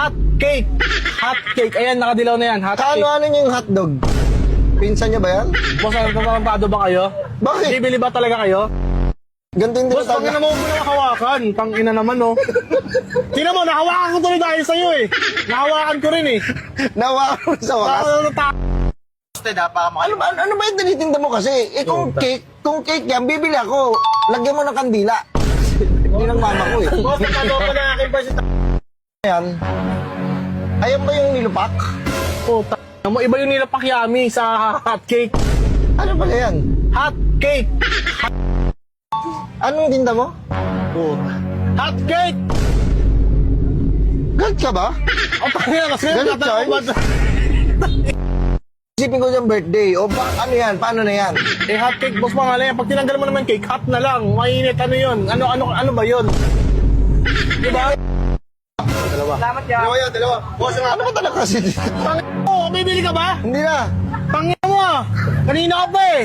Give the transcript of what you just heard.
Hot cake. Hot cake. Ayan, nakadilaw na yan. Hot cake. Ano yung hotdog? Pinsan niya ba yan? Boss, tarantado ba kayo? Bakit? Bibili ba talaga kayo? Ganito yung Boss, pang ina mo na hawakan. Pang ina naman, oh. Tingnan mo, nahawakan ko tuloy dahil sa'yo, eh. Nahawakan ko rin, eh. Nawa mo sa wakas. Ano ba yung tinitinda mo kasi? Eh kung cake yan, bibili ako. Lagyan mo ng kandila. Hindi ng mama ko eh. Boss, napado pa na akin pa si Ayan. Ayan ba yung nilupak? Oh, mo, iba yung nilapak yami sa hot cake. Ano pala yan? Hot cake. Anong tinda mo? Oh. Hot cake. Galit ka ba? Oh, pangina, kasi Galit, Charles? Isipin ko yung birthday. O ano yan? Paano na yan? Eh, hot cake, boss, pangalan yan. Pag tinanggal mo naman cake, hot na lang. Mainit, ano yun? Ano ba yun? Diba? Dalawa. Salamat yan. Dalawa. Boss, ano ba talaga kasi? Pangina mo, bibili ka ba? Hindi na. Pangina mo, kanina ka pa eh.